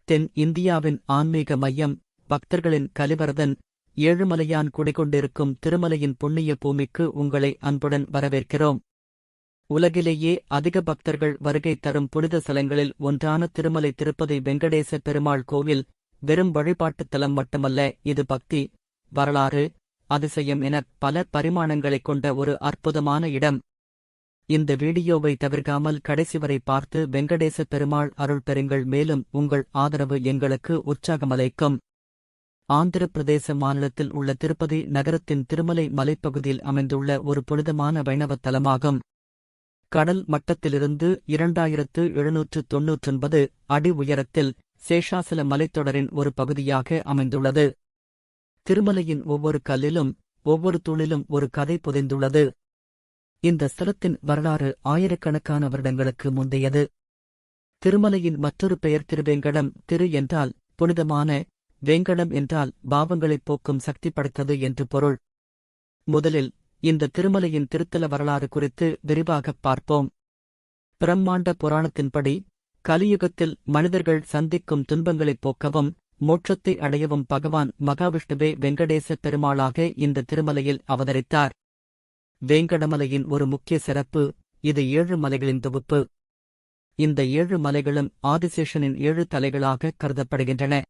தென் இந்தியாவின் ஆன்மீக மையம், பக்தர்களின் கலிவரதன், ஏழுமலையான் குடிகொண்டிருக்கும் திருமலையின் புண்ணிய பூமிக்கு உங்களை அன்புடன் வரவேற்கிறோம். உலகிலேயே அதிக பக்தர்கள் வருகை தரும் புனித ஸ்தலங்களில் ஒன்றான திருமலை திருப்பதி வெங்கடேச பெருமாள் கோவில் வெறும் வழிபாட்டுத் தலம் மட்டுமல்ல, இது பக்தி, வரலாறு, அதிசயம் என பல பரிமாணங்களைக் கொண்ட ஒரு அற்புதமான இடம். இந்த வீடியோவை தவிர்க்காமல் கடைசி வரை பார்த்து வெங்கடேச பெருமாள் அருள் பெறுங்கள். மேலும் உங்கள் ஆதரவு எங்களுக்கு உற்சாகமளிக்கும். ஆந்திர பிரதேச மாநிலத்தில் உள்ள திருப்பதி நகரத்தின் திருமலை மலைப்பகுதியில் அமைந்துள்ள ஒரு புனிதமான வைணவத் தலமாகும். கடல் மட்டத்திலிருந்து 2799 அடி உயரத்தில் சேஷாசல மலைத்தொடரின் ஒரு பகுதியாக அமைந்துள்ளது. திருமலையின் ஒவ்வொரு கல்லிலும் ஒவ்வொரு தூணிலும் ஒரு கதை புதைந்துள்ளது. இந்த ஸ்தலத்தின் வரலாறு ஆயிரக்கணக்கான வருடங்களுக்கு முந்தையது. திருமலையின் மற்றொரு பெயர் திருவேங்கடம். திரு என்றால் புனிதமான, வேங்கடம் என்றால் பாவங்களைப் போக்கும் சக்தி படைத்தது என்று பொருள். முதலில் இந்த திருமலையின் திருத்தல வரலாறு குறித்து விரிவாகப் பார்ப்போம். பிரம்மாண்ட புராணத்தின்படி கலியுகத்தில் மனிதர்கள் சந்திக்கும் துன்பங்களைப் போக்கவும் மோட்சத்தை அடையவும் பகவான் மகாவிஷ்ணுவே வெங்கடேச பெருமாளாக இந்த திருமலையில் அவதரித்தார். வேங்கடமலையின் ஒரு முக்கிய சிறப்பு, இது 7 மலைகளின் தொகுப்பு. இந்த 7 மலைகளும் ஆதிசேஷனின் 7 தலைகளாக கருதப்படுகின்றன.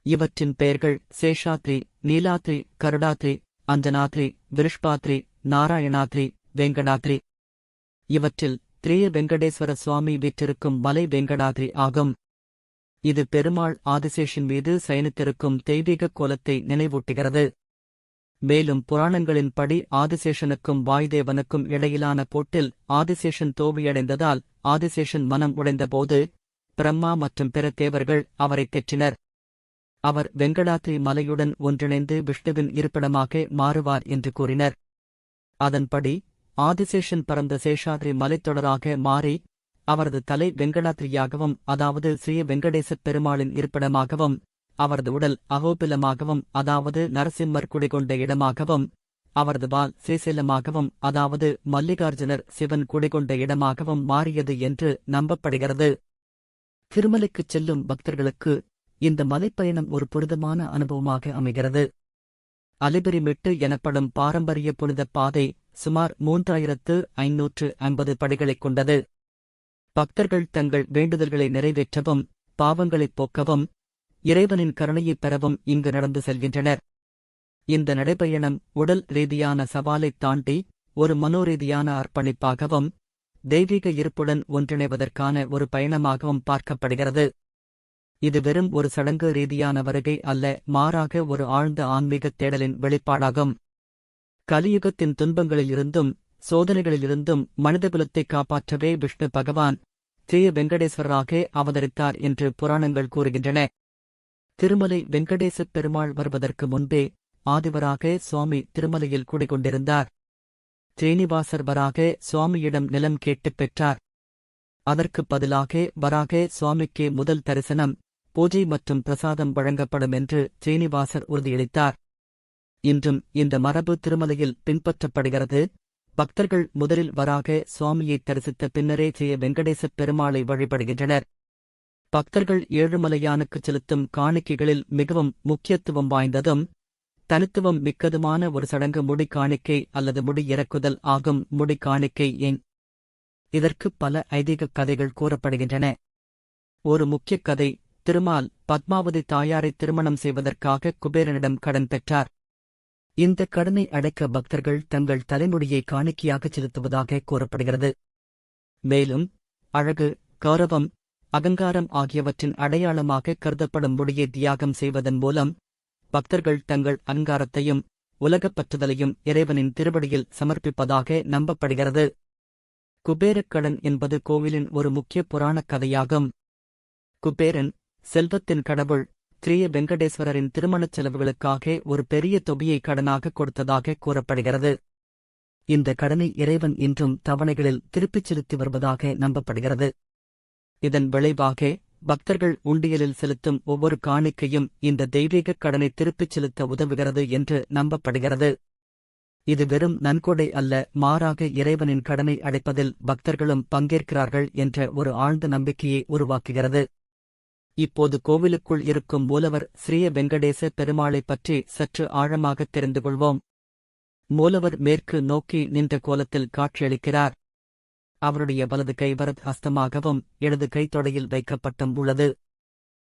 இவற்றின் பெயர்கள் சேஷாத்ரி, நீலாத்ரி, கருடாத்ரி, அஞ்சனாத்ரி, விருஷ்பாத்ரி, நாராயணாத்ரி, வேங்கடாத்ரி. இவற்றில் திரிய வெங்கடேஸ்வர சுவாமி வீற்றிருக்கும் மலை வேங்கடாத்ரி ஆகும். இது பெருமாள் ஆதிசேஷன் மீது சயனித்திருக்கும் தெய்வீக கோலத்தை நினைவூட்டுகிறது. மேலும் புராணங்களின்படி ஆதிசேஷனுக்கும் வாயுதேவனுக்கும் இடையிலான போட்டில் ஆதிசேஷன் தோல்வியடைந்ததால் ஆதிசேஷன் மனம் உடைந்தபோது பிரம்மா மற்றும் பிற தேவர்கள் அவரை தெற்றினர். அவர் வெங்கடாத்ரி மலையுடன் ஒன்றிணைந்து விஷ்ணுவின் இருப்பிடமாக மாறுவார் என்று கூறினர். அதன்படி ஆதிசேஷன் பறந்த சேஷாத்ரி மலைத்தொடராக மாறி அவரது தலை வெங்கடாத்ரியாகவும், அதாவது ஸ்ரீ வெங்கடேசப் பெருமாளின் இருப்பிடமாகவும், அவரது உடல் அகோபிலமாகவும், அதாவது நரசிம்மர் குடிகொண்ட இடமாகவும், அவரது வால் ஸ்ரீசைலமாகவும், அதாவது மல்லிகார்ஜுனர் சிவன் குடிகொண்ட இடமாகவும் மாறியது என்று நம்பப்படுகிறது. திருமலைக்குச் செல்லும் பக்தர்களுக்கு இந்த மலைப்பயணம் ஒரு புனிதமான அனுபவமாக அமைகிறது. அலிபிரிமெட்டு எனப்படும் பாரம்பரிய புனித பாதை சுமார் 3550 படிகளைக் கொண்டது. பக்தர்கள் தங்கள் வேண்டுதல்களை நிறைவேற்றவும், பாவங்களைப் போக்கவும், இறைவனின் கருணையைப் பெறவும் இங்கு நடந்து செல்கின்றனர். இந்த நடைபயணம் உடல் ரீதியான சவாலைத் தாண்டி ஒரு மனோரீதியான அர்ப்பணிப்பாகவும் தெய்வீக இருப்புடன் ஒன்றிணைவதற்கான ஒரு பயணமாகவும் பார்க்கப்படுகிறது. இது வெறும் ஒரு சடங்கு ரீதியான வருகை அல்ல, மாறாக ஒரு ஆழ்ந்த ஆன்மீகத் தேடலின் வெளிப்பாடாகும். கலியுகத்தின் துன்பங்களிலிருந்தும் சோதனைகளிலிருந்தும் மனிதகுலத்தை காப்பாற்றவே விஷ்ணு பகவான் ஸ்ரீ வெங்கடேஸ்வரராக அவதரித்தார் என்று புராணங்கள் கூறுகின்றன. திருமலை வெங்கடேசப் பெருமாள் வருவதற்கு முன்பே ஆதிவராக சுவாமி திருமலையில் குடிகொண்டிருந்தார். ஸ்ரீனிவாசர் வராக சுவாமியிடம் நிலம் கேட்டுப் பெற்றார். அதற்குப் பதிலாக வராக சுவாமிக்கு முதல் தரிசனம், பூஜை மற்றும் பிரசாதம் வழங்கப்படும் என்று ஸ்ரீனிவாசர் உறுதியளித்தார். இன்றும் இந்த மரபு திருமலையில் பின்பற்றப்படுகிறது. பக்தர்கள் முதலில் வராக சுவாமியை தரிசித்த பின்னரே ஸ்ரீ வெங்கடேசப் பெருமாளை வழிபடுகின்றனர். பக்தர்கள் ஏழுமலையானுக்குச் செலுத்தும் காணிக்கைகளில் மிகவும் முக்கியத்துவம் வாய்ந்ததும் தனித்துவம் மிக்கதுமான ஒரு சடங்கு முடி காணிக்கை அல்லது முடி இறக்குதல் ஆகும். முடி காணிக்கை ஏன்? இதற்கு பல ஐதீகக் கதைகள் கூறப்படுகின்றன. ஒரு முக்கிய கதை, திருமால் பத்மாவதி தாயாரை திருமணம் செய்வதற்காக குபேரனிடம் கடன் பெற்றார். இந்த கடனை அடைக்க பக்தர்கள் தங்கள் தலைமுடியை காணிக்கையாகச் செலுத்துவதாக கூறப்படுகிறது. மேலும் அழகு, கௌரவம், அகங்காரம் ஆகியவற்றின் அடையாளமாக கருதப்படும் முடியை தியாகம் செய்வதன் மூலம் பக்தர்கள் தங்கள் அகங்காரத்தையும் உலகப் பற்றுதலையும் இறைவனின் திருவடியில் சமர்ப்பிப்பதாக நம்பப்படுகிறது. குபேரக்கடன் என்பது கோவிலின் ஒரு முக்கிய புராணக் கதையாகும். குபேரன் செல்வத்தின் கடவுள் ஸ்ரீ வெங்கடேஸ்வரரின் திருமணச் செலவுகளுக்காக ஒரு பெரிய தொகையை கடனாக கொடுத்ததாக கூறப்படுகிறது. இந்த கடனை இறைவன் இன்றும் தவணைகளில் திருப்பிச் செலுத்தி வருவதாக நம்பப்படுகிறது. இதன் விளைவாக பக்தர்கள் உண்டியலில் செலுத்தும் ஒவ்வொரு காணிக்கையும் இந்த தெய்வீகக் கடனை திருப்பிச் செலுத்த உதவுகிறது என்று நம்பப்படுகிறது. இது வெறும் நன்கொடை அல்ல, மாறாக இறைவனின் கடனை அடைப்பதில் பக்தர்களும் பங்கேற்கிறார்கள் என்ற ஒரு ஆழ்ந்த நம்பிக்கையை உருவாக்குகிறது. இப்போது கோவிலுக்குள் இருக்கும் மூலவர் ஸ்ரீ வெங்கடேச பெருமாளைப் பற்றி சற்று ஆழமாகத் தெரிந்து கொள்வோம். மூலவர் மேற்கு நோக்கி நின்ற கோலத்தில் காட்சியளிக்கிறார். அவருடைய வலது கை வரத் ஹஸ்தமாகவும் இடது கை தொடையில் வைக்கப்பட்டும் உள்ளது.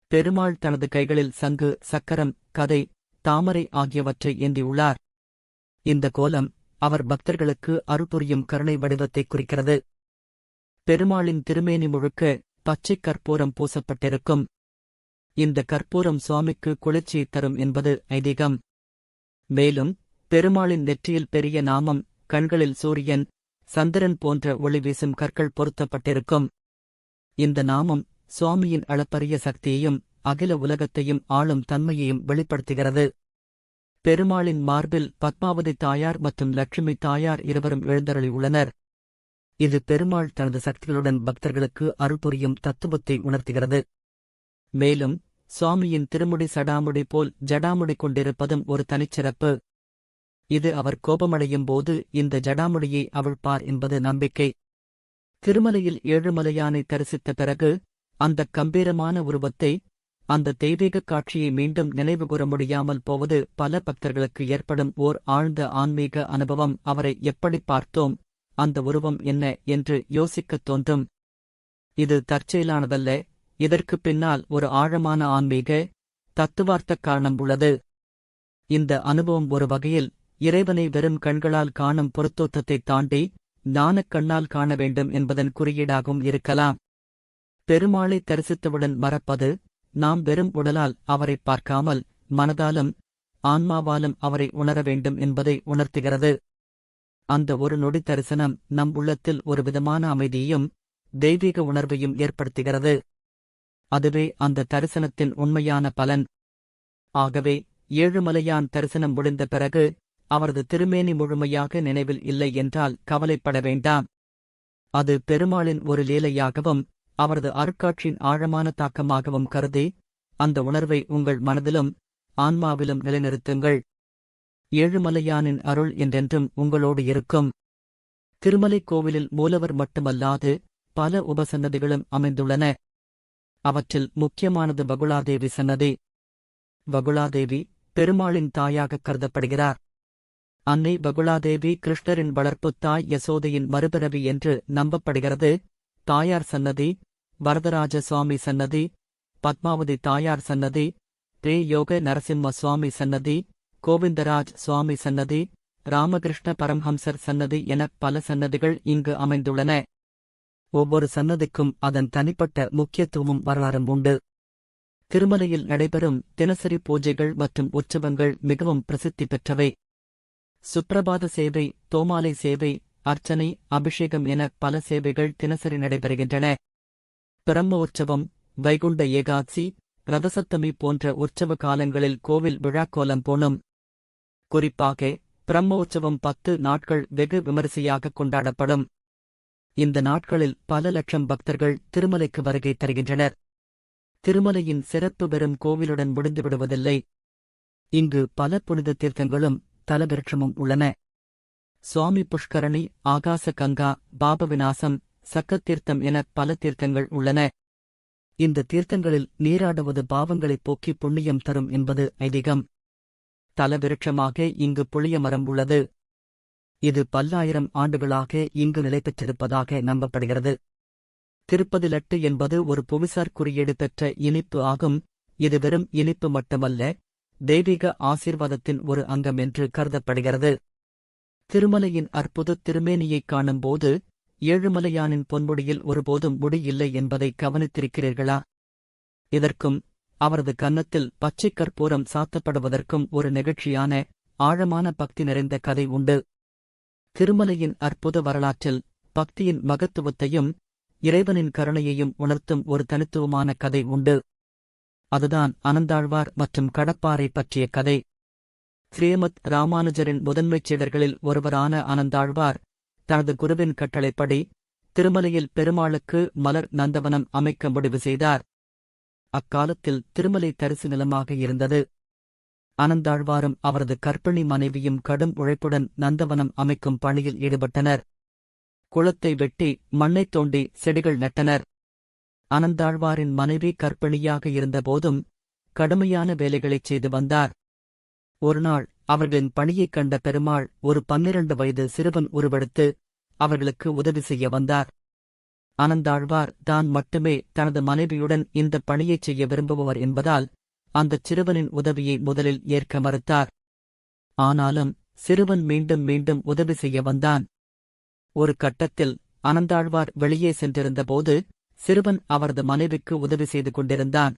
பெருமாள் தனது கைகளில் சங்கு, சக்கரம், கதை, தாமரை ஆகியவற்றை ஏந்தியுள்ளார். இந்த கோலம் அவர் பக்தர்களுக்கு அருள்புரியும் கருணை வடிவத்தைக் குறிக்கிறது. பெருமாளின் திருமேனி முழுக்க பச்சைக் கற்பூரம் பூசப்பட்டிருக்கும். இந்த கற்பூரம் சுவாமிக்கு குளிர்ச்சி தரும் என்பது ஐதீகம். மேலும் பெருமாளின் நெற்றியில் பெரிய நாமம், கண்களில் சூரியன், சந்திரன் போன்ற ஒளி வீசும் கற்கள் பொருத்தப்பட்டிருக்கும். இந்த நாமம் சுவாமியின் அளப்பரிய சக்தியையும் அகில உலகத்தையும் ஆளும் தன்மையையும் வெளிப்படுத்துகிறது. பெருமாளின் மார்பில் பத்மாவதி தாயார் மற்றும் லட்சுமி தாயார் இருவரும் எழுந்தருளியுள்ளனர். இது பெருமாள் தனது சக்திகளுடன் பக்தர்களுக்கு அருள்புரியும் தத்துவத்தை உணர்த்துகிறது. மேலும் சுவாமியின் திருமுடி சடாமுடி போல் ஜடாமுடி கொண்டிருப்பதும் ஒரு தனிச்சிறப்பு. இது அவர் கோபமடையும் போது இந்த ஜடாமுடியை அவிழ்ப்பார் என்பது நம்பிக்கை. திருமலையில் ஏழுமலையானை தரிசித்த பிறகு அந்தக் கம்பீரமான உருவத்தை, அந்த தெய்வீகக் காட்சியை மீண்டும் நினைவுகூர முடியாமல் போவது பல பக்தர்களுக்கு ஏற்படும் ஓர் ஆழ்ந்த ஆன்மீக அனுபவம். அவரை எப்படி பார்த்தோம், அந்த உருவம் என்ன என்று யோசிக்கத் தோன்றும். இது தற்செயலானதல்ல, இதற்குப் பின்னால் ஒரு ஆழமான ஆன்மீக, தத்துவார்த்தக் காரணம் உள்ளது. இந்த அனுபவம் ஒரு வகையில் இறைவனை வெறும் கண்களால் காணும் பொறுத்தோற்றத்தைத் தாண்டி ஞானக் கண்ணால் காண வேண்டும் என்பதன் குறியீடாகவும் இருக்கலாம். பெருமாளை தரிசித்தவுடன் மறப்பது, நாம் வெறும் உடலால் அவரை பார்க்காமல் மனதாலும் ஆன்மாவாலும் அவரை உணர வேண்டும் என்பதை உணர்த்துகிறது. அந்த ஒரு நொடி தரிசனம் நம் உள்ளத்தில் ஒரு விதமான அமைதியையும் தெய்வீக உணர்வையும் ஏற்படுத்துகிறது. அதுவே அந்த தரிசனத்தின் உண்மையான பலன். ஆகவே ஏழுமலையான் தரிசனம் முடிந்த பிறகு அவரது திருமேனி முழுமையாக நினைவில் இல்லை என்றால் கவலைப்பட வேண்டாம். அது பெருமாளின் ஒரு லீலையாகவும் அவரது அருட்காட்சியின் ஆழமான தாக்கமாகவும் கருதி அந்த உணர்வை உங்கள் மனதிலும் ஆன்மாவிலும் நிலைநிறுத்துங்கள். ஏழுமலையானின் அருள் என்றென்றும் உங்களோடு இருக்கும். திருமலைக் கோவிலில் மூலவர் மட்டுமல்லாது பல உபசன்னதிகளும் அமைந்துள்ளன. அவற்றில் முக்கியமானது வகுளாதேவி சன்னதி. வகுளாதேவி பெருமாளின் தாயாகக் கருதப்படுகிறார். அன்னை வகுளாதேவி கிருஷ்ணரின் வளர்ப்புத் தாய் யசோதையின் மறுபிறவி என்று நம்பப்படுகிறது. தாயார் சன்னதி, வரதராஜ சுவாமி சன்னதி, பத்மாவதி தாயார் சன்னதி, ஸ்ரீ யோக நரசிம்ம சுவாமி சன்னதி, கோவிந்தராஜ் சுவாமி சன்னதி, ராமகிருஷ்ண பரம்ஹம்சர் சன்னதி என பல சன்னதிகள் இங்கு அமைந்துள்ளன. ஒவ்வொரு சன்னதிக்கும் அதன் தனிப்பட்ட முக்கியத்துவமும் வரலாறும் உண்டு. திருமலையில் நடைபெறும் தினசரி பூஜைகள் மற்றும் உற்சவங்கள் மிகவும் பிரசித்தி பெற்றவை. சுப்பிரபாத சேவை, தோமாலை சேவை, அர்ச்சனை, அபிஷேகம் என பல சேவைகள் தினசரி நடைபெறுகின்றன. பிரம்ம உற்சவம், வைகுண்ட ஏகாதசி, ரதசப்தமி போன்ற உற்சவ காலங்களில் கோவில் விழாக்கோலம் போனும். குறிப்பாக பிரம்ம உற்சவம் 10 நாட்கள் வெகு விமரிசையாக கொண்டாடப்படும். இந்த நாட்களில் பல லட்சம் பக்தர்கள் திருமலைக்கு வருகை தருகின்றனர். திருமலையின் சிறப்பு வெறும் கோவிலுடன் முடிந்துவிடுவதில்லை. இங்கு பல புனித தீர்த்தங்களும் தலவிருட்சமும் உள்ளன. சுவாமி புஷ்கரணி, ஆகாச கங்கா, பாபவிநாசம், சக்கத்தீர்த்தம் என பல தீர்த்தங்கள் உள்ளன. இந்த தீர்த்தங்களில் நீராடுவது பாவங்களைப் போக்கி புண்ணியம் தரும் என்பது ஐதீகம். தலவிருட்சமாக இங்கு புளிய மரம் உள்ளது. இது பல்லாயிரம் ஆண்டுகளாக இங்கு நிலைபெற்றிருப்பதாக நம்பப்படுகிறது. திருப்பதி லட்டு என்பது ஒரு புவிசார் குறியீடு பெற்ற இனிப்பு ஆகும். இது வெறும் இனிப்பு மட்டுமல்ல, தெய்வீக ஆசீர்வாதத்தின் ஒரு அங்கம் என்று கருதப்படுகிறது. திருமலையின் அற்புத திருமேனியைக் காணும்போது ஏழுமலையானின் பொன்முடியில் ஒருபோதும் முடி இல்லை என்பதை கவனித்திருக்கிறீர்களா? இதற்கும் அவரது கன்னத்தில் பச்சைக் கற்பூரம் சாத்தப்படுவதற்கும் ஒரு நெகிழ்ச்சியான ஆழமான பக்தி நிறைந்த கதை உண்டு. திருமலையின் அற்புத வரலாற்றில் பக்தியின் மகத்துவத்தையும் இறைவனின் கருணையையும் உணர்த்தும் ஒரு தனித்துவமான கதை உண்டு. அதுதான் அனந்தாழ்வார் மற்றும் கடப்பாரை பற்றிய கதை. ஸ்ரீமத் ராமானுஜரின் முதன்மைச் சீடர்களில் ஒருவரான அனந்தாழ்வார் தனது குருவின் கட்டளைப்படி திருமலையில் பெருமாளுக்கு மலர் நந்தவனம் அமைக்க முடிவு செய்தார். அக்காலத்தில் திருமலை தரிசு நிலமாக இருந்தது. அனந்தாழ்வாரும் அவரது கர்ப்பிணி மனைவியும் கடும் உழைப்புடன் நந்தவனம் அமைக்கும் பணியில் ஈடுபட்டனர். குளத்தை வெட்டி மண்ணைத் தோண்டி செடிகள் நட்டனர். அனந்தாழ்வாரின் மனைவி கர்ப்பிணியாக இருந்தபோதும் கடுமையான வேலைகளைச் செய்து வந்தார். ஒருநாள் அவர்களின் பணியைக் கண்ட பெருமாள் ஒரு 12 வயது சிறுவன் உருவெடுத்து அவர்களுக்கு உதவி செய்ய வந்தார். அனந்தாழ்வார் தான் மட்டுமே தனது மனைவியுடன் இந்த பணியைச் செய்ய விரும்புபவர் என்பதால் அந்தச் சிறுவனின் உதவியை முதலில் ஏற்க மறுத்தார். ஆனாலும் சிறுவன் மீண்டும் மீண்டும் உதவி செய்ய வந்தான். ஒரு கட்டத்தில் அனந்தாழ்வார் வெளியே சென்றிருந்தபோது சிறுவன் அவரது மனைவிக்கு உதவி செய்து கொண்டிருந்தான்.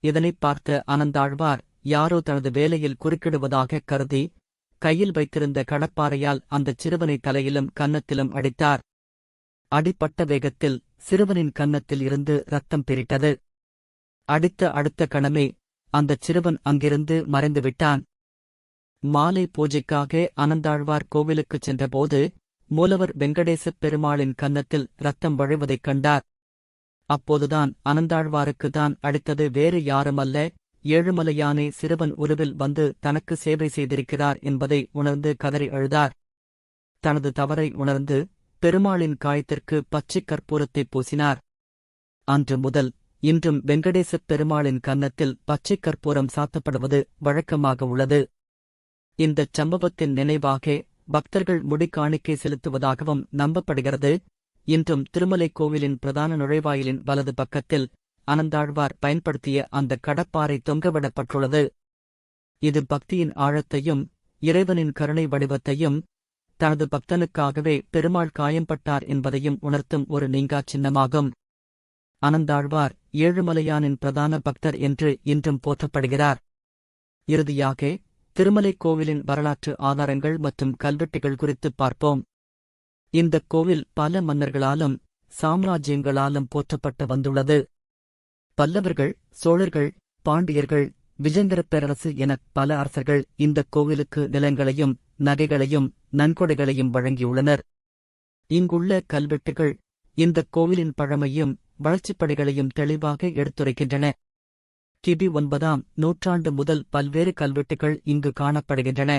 இதனைப் பார்த்த அனந்தாழ்வார் யாரோ தனது வேலையில் குறுக்கிடுவதாக கருதி கையில் வைத்திருந்த கடப்பாறையால் அந்தச் சிறுவனை தலையிலும் கன்னத்திலும் அடித்தார். அடிப்பட்ட வேகத்தில் சிறுவனின் கன்னத்தில் இருந்து இரத்தம் பிரிட்டது. அடித்த அடுத்த கணமே அந்தச் சிறுவன் அங்கிருந்து மறைந்துவிட்டான். மாலை பூஜைக்காக அனந்தாழ்வார் கோவிலுக்குச் சென்றபோது மூலவர் வெங்கடேசப் பெருமாளின் கன்னத்தில் இரத்தம் வழிவதைக் கண்டார். அப்போதுதான் அனந்தாழ்வாருக்கு தான் அடித்தது வேறு யாருமல்ல, ஏழுமலையானே சிறுவன் உருவில் வந்து தனக்கு சேவை செய்திருக்கிறார் என்பதை உணர்ந்து கதறி அழுதார். தனது தவறை உணர்ந்து பெருமாளின் காயத்திற்கு பச்சைக் கற்பூரத்தைப் பூசினார். அன்று முதல் இன்றும் வெங்கடேசப் பெருமாளின் கன்னத்தில் பச்சைக் கற்பூரம் சாத்தப்படுவது வழக்கமாக உள்ளது. இந்தச் சம்பவத்தின் நினைவாக பக்தர்கள் முடிக்காணிக்கை செலுத்துவதாகவும் நம்பப்படுகிறது. இன்றும் திருமலை கோவிலின் பிரதான நுழைவாயிலின் வலது பக்கத்தில் அனந்தாழ்வார் பயன்படுத்திய அந்த கடப்பாறை தொங்கவிடப்பட்டுள்ளது. இது பக்தியின் ஆழத்தையும் இறைவனின் கருணை வடிவத்தையும் தனது பக்தனுக்காகவே பெருமாள் காயம்பட்டார் என்பதையும் உணர்த்தும் ஒரு நீங்காச் சின்னமாகும். அனந்தாழ்வார் ஏழுமலையானின் பிரதான பக்தர் என்று இன்றும் போற்றப்படுகிறார். இறுதியாக திருமலைக் கோவிலின் வரலாற்று ஆதாரங்கள் மற்றும் கல்வெட்டுகள் குறித்துப் பார்ப்போம். இந்தக் கோவில் பல மன்னர்களாலும் சாம்ராஜ்யங்களாலும் போற்றப்பட்டு வந்துள்ளது. பல்லவர்கள், சோழர்கள், பாண்டியர்கள், விஜயநகரப் பேரரசு எனப் பல அரசர்கள் இந்தக் கோவிலுக்கு நிலங்களையும் நகைகளையும் நன்கொடைகளையும் வழங்கியுள்ளனர். இங்குள்ள கல்வெட்டுகள் இந்தக் கோவிலின் பழமையும் வளர்ச்சிப்படைகளையும் தெளிவாக எடுத்துரைக்கின்றன. கிபி 9ஆம் நூற்றாண்டு முதல் பல்வேறு கல்வெட்டுகள் இங்கு காணப்படுகின்றன.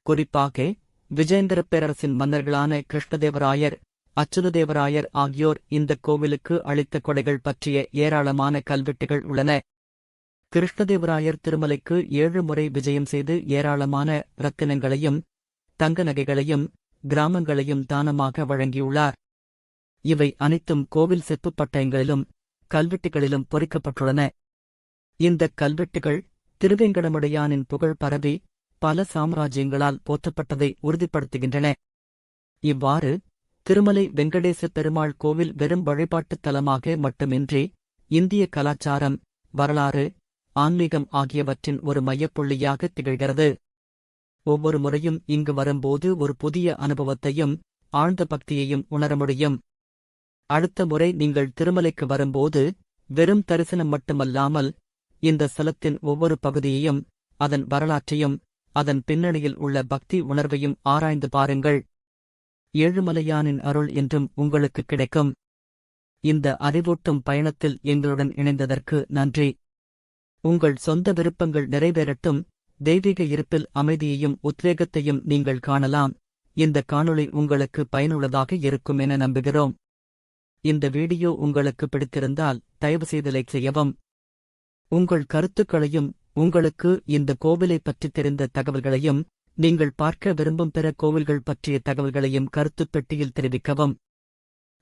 குறிப்பாக விஜயநகரப் பேரரசின் மன்னர்களான கிருஷ்ணதேவராயர், அச்சுததேவராயர் ஆகியோர் இந்தக் கோவிலுக்கு அளித்த கொடைகள் பற்றிய ஏராளமான கல்வெட்டுகள் உள்ளன. கிருஷ்ணதேவராயர் திருமலைக்கு 7 முறை விஜயம் செய்து ஏராளமான இரத்தினங்களையும் தங்க நகைகளையும் கிராமங்களையும் தானமாக வழங்கியுள்ளார். இவை அனைத்தும் கோவில் செப்புப் பட்டயங்களிலும் கல்வெட்டுகளிலும் பொறிக்கப்பட்டுள்ளன. இந்தக் கல்வெட்டுகள் திருவேங்கடமுடையானின் புகழ் பரவி பல சாம்ராஜ்யங்களால் போற்றப்பட்டதை உறுதிப்படுத்துகின்றன. இவ்வாறு திருமலை வெங்கடேசப் பெருமாள் கோவில் வெறும் வழிபாட்டுத் தலமாக மட்டுமின்றி இந்திய கலாச்சாரம், வரலாறு, ஆன்மீகம் ஆகியவற்றின் ஒரு மையப்புள்ளியாக திகழ்கிறது. ஒவ்வொரு முறையும் இங்கு வரும்போது ஒரு புதிய அனுபவத்தையும் ஆழ்ந்த பக்தியையும் உணர முடியும். அடுத்த முறை நீங்கள் திருமலைக்கு வரும்போது வெறும் தரிசனம் மட்டுமல்லாமல் இந்த ஸ்தலத்தின் ஒவ்வொரு பகுதியையும், அதன் வரலாற்றையும், அதன் பின்னணியில் உள்ள பக்தி உணர்வையும் ஆராய்ந்து பாருங்கள். ஏழுமலையானின் அருள் என்றும் உங்களுக்கு கிடைக்கும். இந்த அறிவூட்டும் பயணத்தில் எங்களுடன் இணைந்ததற்கு நன்றி. உங்கள் சொந்த விருப்பங்கள் நிறைவேறட்டும். தெய்வீக இருப்பில் அமைதியையும் உத்வேகத்தையும் நீங்கள் காணலாம். இந்த காணொளி உங்களுக்கு பயனுள்ளதாக இருக்கும் என நம்புகிறோம். இந்த வீடியோ உங்களுக்கு பிடித்திருந்தால் தயவுசெய்து லைக் செய்யவும். உங்கள் கருத்துக்களையும் உங்களுக்கு இந்த கோவிலைப் பற்றித் தெரிந்த தகவல்களையும் நீங்கள் பார்க்க விரும்பும் பிற கோவில்கள் பற்றிய தகவல்களையும் கருத்துப் பெட்டியில் தெரிவிக்கவும்.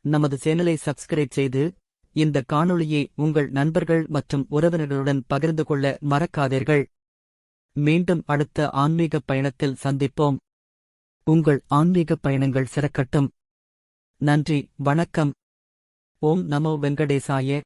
நமது சேனலை சப்ஸ்கிரைப் செய்து இந்த காணொளியை உங்கள் நண்பர்கள் மற்றும் உறவினர்களுடன் பகிர்ந்து கொள்ள மறக்காதீர்கள். மீண்டும் அடுத்த ஆன்மீகப் பயணத்தில் சந்திப்போம். உங்கள் ஆன்மீகப் பயணங்கள் சிறக்கட்டும். நன்றி, வணக்கம். ஓம் நமோ வெங்கடேசாய.